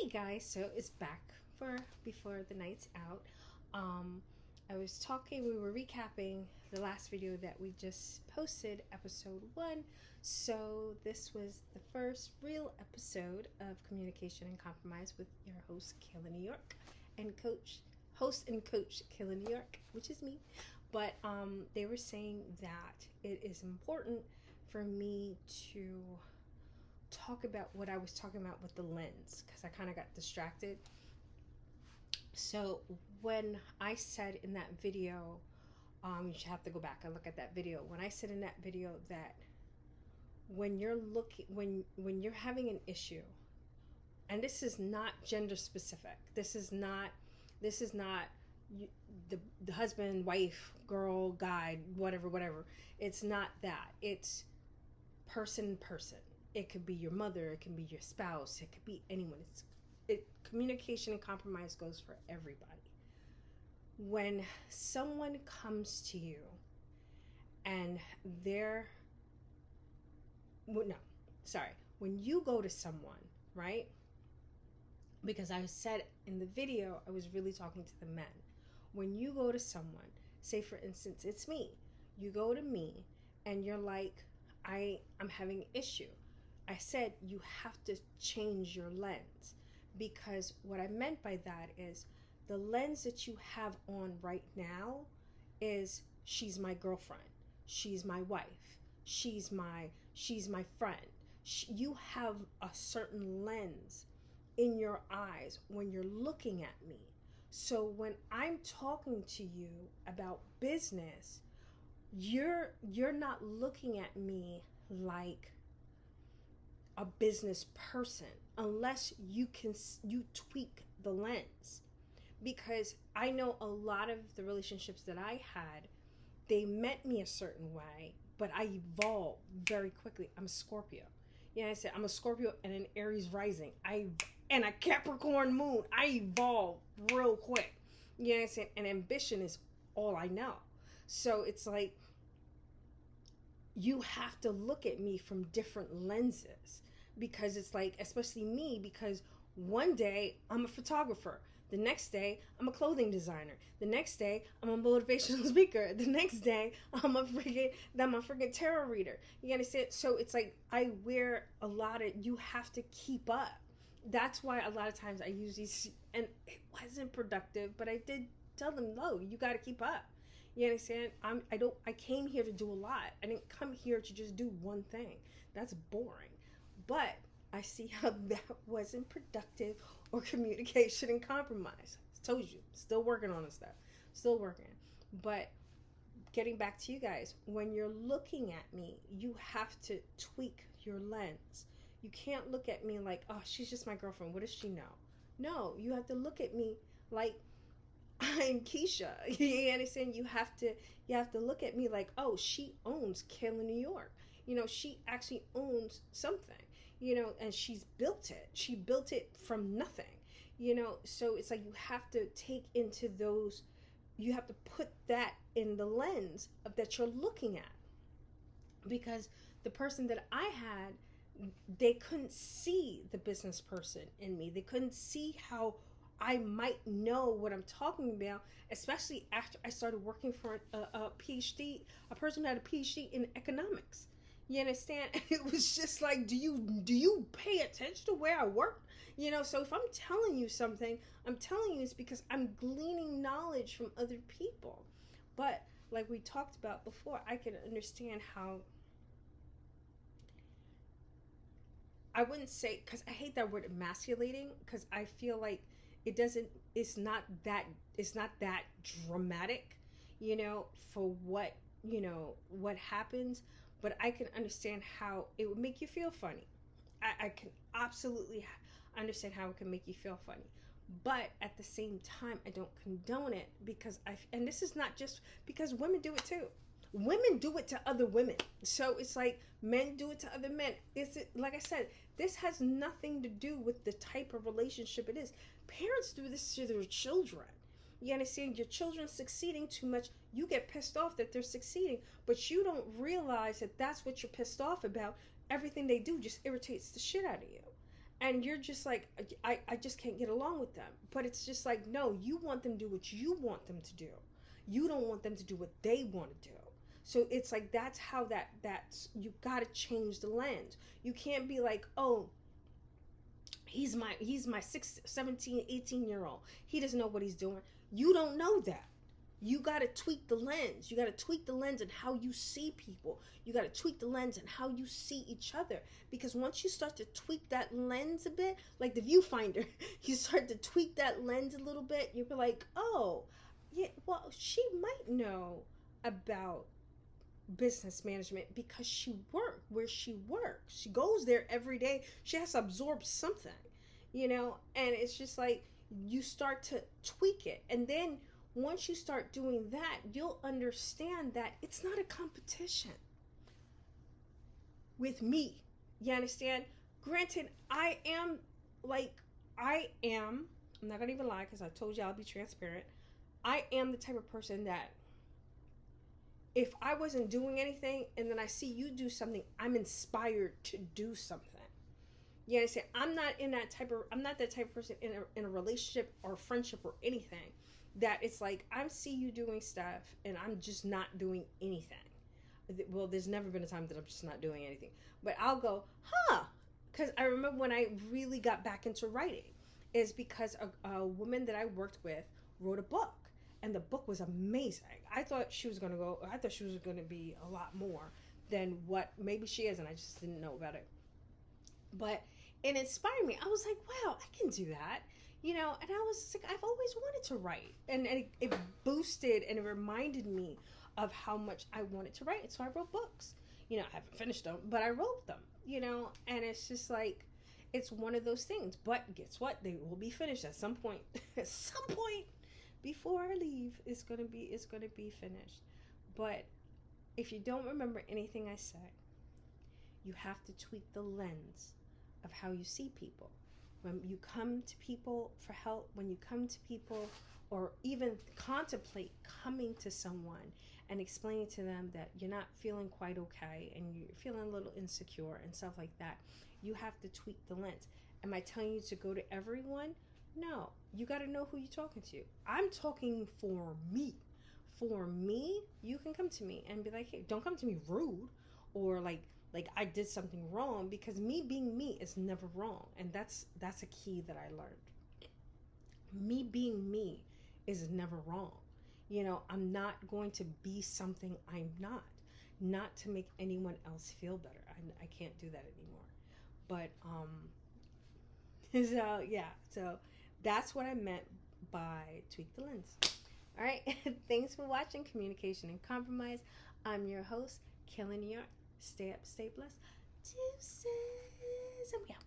Hey guys, so it's back for before the night's out. I was talking, we were recapping the last video that we just posted, episode 1. So this was the first real episode of Communication and Compromise with your host, Kayla New York, and host and coach Kayla New York, which is me. But they were saying that it is important for me to talk about what I was talking about with the lens because I kind of got distracted. So when I said in that video, you should have to go back and look at that video. When I said in that video that when you're looking, when you're having an issue, and this is not gender specific. This is not the husband, wife, girl, guy, whatever. It's not that. It's person. It could be your mother, it can be your spouse, it could be anyone. Communication and compromise goes for everybody. When someone comes to you and when you go to someone, right? Because I said in the video, I was really talking to the men. When you go to someone, say for instance, it's me. You go to me and you're like, I'm having an issue. I said you have to change your lens, because what I meant by that is the lens that you have on right now is she's my girlfriend, she's my wife, she's my friend. You have a certain lens in your eyes when you're looking at me. So when I'm talking to you about business, you're not looking at me like a business person unless you tweak the lens. Because I know a lot of the relationships that I had, they met me a certain way, but I evolved very quickly. I'm a Scorpio. I said I'm a Scorpio and an Aries rising. And a Capricorn moon. I evolve real quick. I said, and ambition is all I know. So it's like you have to look at me from different lenses, because it's like, especially me, because one day I'm a photographer, the next day I'm a clothing designer, the next day I'm a motivational speaker, the next day I'm a freaking tarot reader. You understand? So it's like I wear a lot of, you have to keep up. That's why a lot of times I use these, and it wasn't productive, but I did tell them, no, you got to keep up. You understand? I came here to do a lot. I didn't come here to just do one thing. That's boring. But I see how that wasn't productive or communication and compromise. I told you, still working on this stuff. Still working. But getting back to you guys, when you're looking at me, you have to tweak your lens. You can't look at me like, oh, she's just my girlfriend. What does she know? No, you have to look at me like I'm Keisha. You understand? You have to look at me like, oh, she owns Kayla New York. She actually owns something. And she's built it. She built it from nothing. So it's like you have to take into those. You have to put that in the lens of that you're looking at, because the person that I had, they couldn't see the business person in me. They couldn't see how I might know what I'm talking about, especially after I started working for a PhD, a person who had a PhD in economics. You understand? And it was just like, do you pay attention to where I work? So if I'm telling you something, I'm telling you it's because I'm gleaning knowledge from other people. But like we talked about before, I can understand how, I wouldn't say, because I hate that word emasculating, because I feel like it's not that dramatic, for what happens. But I can understand how it would make you feel funny. I can absolutely understand how it can make you feel funny. But at the same time, I don't condone it, because and this is not just because women do it too. Women do it to other women. So it's like men do it to other men. Like I said, this has nothing to do with the type of relationship it is. Parents do this to their children. You understand? Your children succeeding too much, you get pissed off that they're succeeding, but you don't realize that that's what you're pissed off about. Everything they do just irritates the shit out of you. And you're just like, I just can't get along with them. But it's just like, no, you want them to do what you want them to do. You don't want them to do what they want to do. So it's like, that's how that's, you got to change the lens. You can't be like, oh, he's my 6, 17, 18 year old. He doesn't know what he's doing. You don't know that. You got to tweak the lens. You got to tweak the lens and how you see people. You got to tweak the lens and how you see each other. Because once you start to tweak that lens a bit, like the viewfinder, you start to tweak that lens a little bit, you'll be like, oh, yeah, well, she might know about business management because she worked where she works. She goes there every day. She has to absorb something, and it's just like, you start to tweak it. And then once you start doing that, you'll understand that it's not a competition with me. You understand? Granted, I'm not gonna even lie, because I told you I'll be transparent. I am the type of person that if I wasn't doing anything and then I see you do something, I'm inspired to do something. You understand? I'm not that type of person in a relationship or friendship or anything that it's like, I see you doing stuff and I'm just not doing anything. Well, there's never been a time that I'm just not doing anything. But I'll go, because I remember when I really got back into writing is because a woman that I worked with wrote a book. And the book was amazing. I thought she was going to be a lot more than what maybe she is, and I just didn't know about it. But it inspired me. I was like, wow, I can do that. And I was like, I've always wanted to write. And it boosted and it reminded me of how much I wanted to write. So I wrote books. I haven't finished them, but I wrote them, and it's just like, it's one of those things. But guess what? They will be finished at some point. At some point. Before I leave, it's gonna be finished. But if you don't remember anything I said, you have to tweak the lens of how you see people. When you come to people for help, when you come to people, or even contemplate coming to someone and explaining to them that you're not feeling quite okay and you're feeling a little insecure and stuff like that, you have to tweak the lens. Am I telling you to go to everyone? No, you got to know who you're talking to. I'm talking for me. For me, you can come to me and be like, hey, don't come to me rude or like I did something wrong, because me being me is never wrong. And that's a key that I learned. Me being me is never wrong. I'm not going to be something I'm not to make anyone else feel better. I can't do that anymore. But, so that's what I meant by tweak the lens. All right. Thanks for watching Communication and Compromise. I'm your host, Kelly New York. Stay up, stay blessed. Deuces. And we out.